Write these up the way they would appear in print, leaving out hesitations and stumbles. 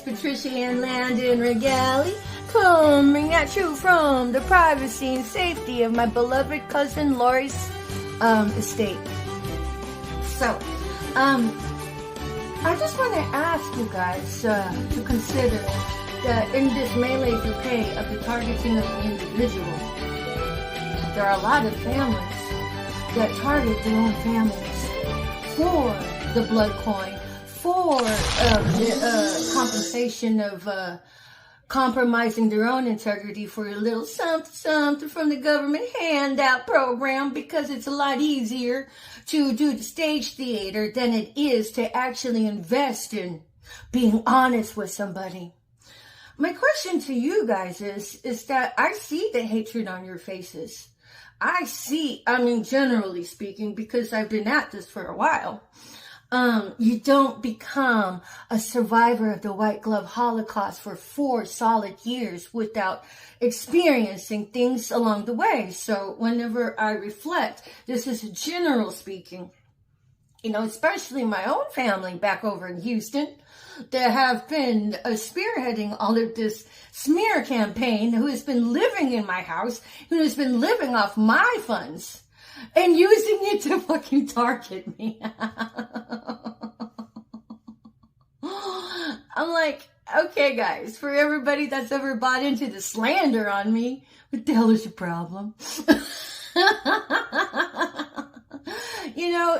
Patricia Ann Landon Regali, coming at you from the privacy and safety of my beloved cousin Lori's estate. So, I just want to ask you guys to consider that in this melee for pay of the targeting of the individual, there are a lot of families that target their own families for the blood coin, for the compensation of compromising their own integrity for a little something from the government handout program, because it's a lot easier to do the stage theater than it is to actually invest in being honest with somebody. My question to you guys is that I see the hatred on your faces. Generally speaking, because I've been at this for a while. You don't become a survivor of the white glove Holocaust for 4 solid years without experiencing things along the way. So whenever I reflect, this is general speaking, especially my own family back over in Houston that have been spearheading all of this smear campaign, who has been living in my house, who has been living off my funds and using it to fucking target me. I'm like, okay, guys, for everybody that's ever bought into the slander on me, what the hell is your problem?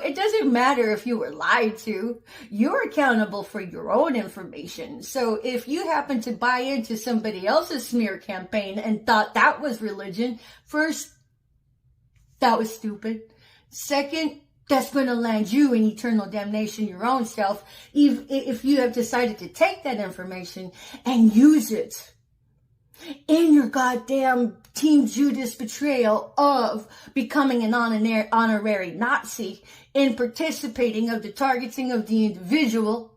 It doesn't matter if you were lied to. You're accountable for your own information. So if you happen to buy into somebody else's smear campaign and thought that was religion, first, that was stupid. Second, that's going to land you in eternal damnation, your own self, if you have decided to take that information and use it in your goddamn Team Judas betrayal of becoming an honorary Nazi in participating of the targeting of the individual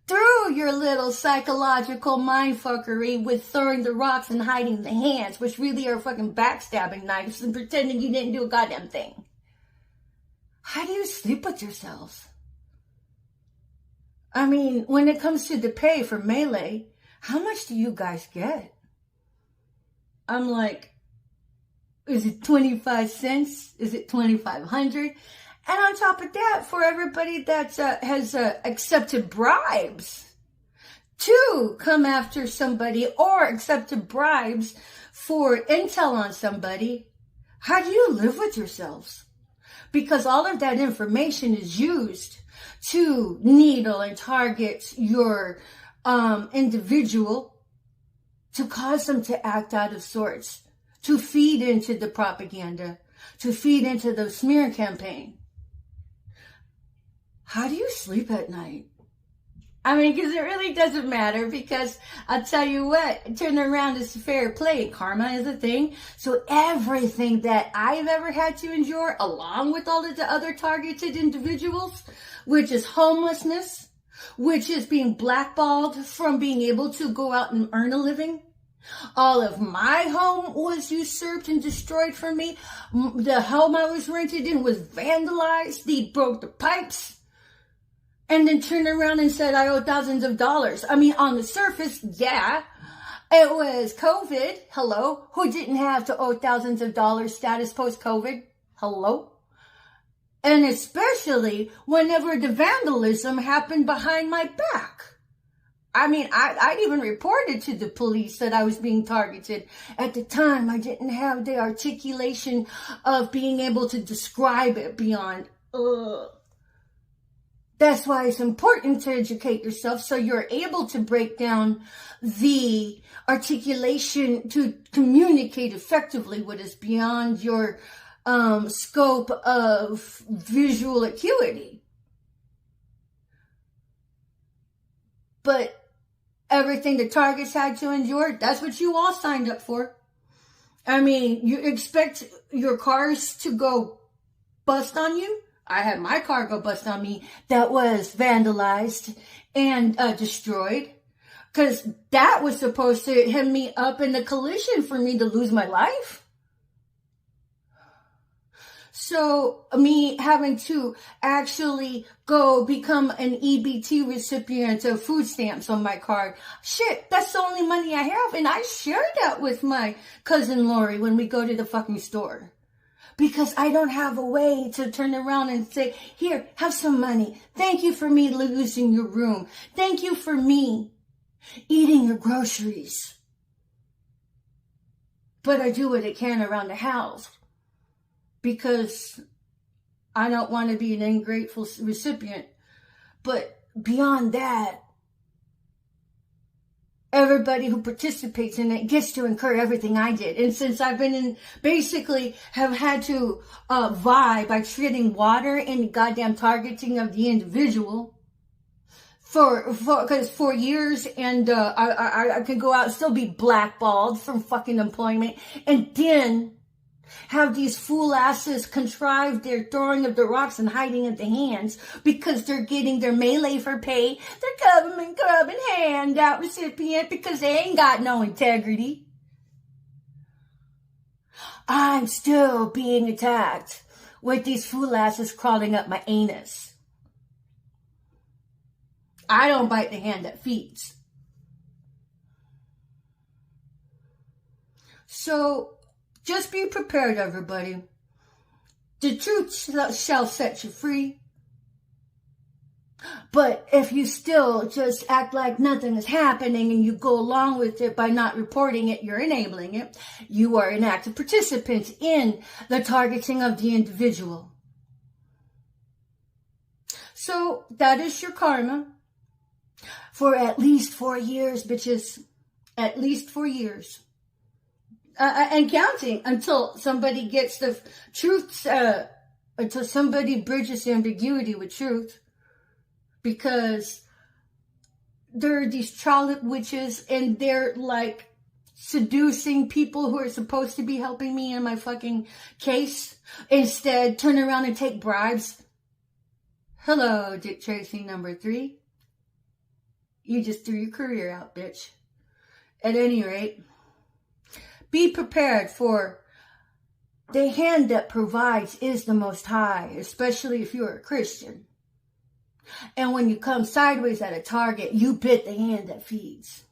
through your little psychological mindfuckery with throwing the rocks and hiding the hands, which really are fucking backstabbing knives, and pretending you didn't do a goddamn thing. How do you sleep with yourselves? When it comes to the pay for melee, how much do you guys get? I'm like, is it 25 cents? Is it 2,500? And on top of that, for everybody that has accepted bribes to come after somebody or accepted bribes for intel on somebody, how do you live with yourselves? Because all of that information is used to needle and target your individual, to cause them to act out of sorts, to feed into the propaganda, to feed into the smear campaign. How do you sleep at night? Because it really doesn't matter, because I'll tell you what, turn around is fair play. Karma is a thing. So everything that I've ever had to endure, along with all of the other targeted individuals, which is homelessness, which is being blackballed from being able to go out and earn a living. All of my home was usurped and destroyed from me. The home I was rented in was vandalized. They broke the pipes. And then turned around and said, I owe thousands of dollars. On the surface, yeah. It was COVID. Hello. Who didn't have to owe thousands of dollars status post-COVID? Hello. And especially whenever the vandalism happened behind my back. I'd even reported to the police that I was being targeted. At the time, I didn't have the articulation of being able to describe it beyond, That's why it's important to educate yourself, so you're able to break down the articulation to communicate effectively what is beyond your scope of visual acuity. But everything the targets had to endure, that's what you all signed up for. You expect your cars to go bust on you? I had my car go bust on me that was vandalized and destroyed. Because that was supposed to hem me up in the collision for me to lose my life. So me having to actually go become an EBT recipient of food stamps on my card. Shit, that's the only money I have. And I share that with my cousin Lori when we go to the fucking store. Because I don't have a way to turn around and say, here, have some money. Thank you for me losing your room. Thank you for me eating your groceries. But I do what I can around the house. Because I don't want to be an ungrateful recipient. But beyond that, everybody who participates in it gets to incur everything I did. And since I've been in, basically have had to vie by treating water and goddamn targeting of the individual because for years, and I could go out and still be blackballed from fucking employment, and then have these fool asses contrive their throwing of the rocks and hiding of the hands because they're getting their melee for pay. They're government grubbing handout recipient because they ain't got no integrity. I'm still being attacked with these fool asses crawling up my anus. I don't bite the hand that feeds. So, just be prepared, everybody. The truth shall set you free. But if you still just act like nothing is happening and you go along with it by not reporting it, you're enabling it. You are an active participant in the targeting of the individual. So that is your karma. For at least 4 years, bitches. At least 4 years. And counting until somebody gets the truth, until somebody bridges the ambiguity with truth. Because there are these Trolloc witches and they're like seducing people who are supposed to be helping me in my fucking case. Instead, turn around and take bribes. Hello, Dick Tracy number 3. You just threw your career out, bitch. At any rate, be prepared, for the hand that provides is the Most High, especially if you're a Christian. And when you come sideways at a target, you bit the hand that feeds.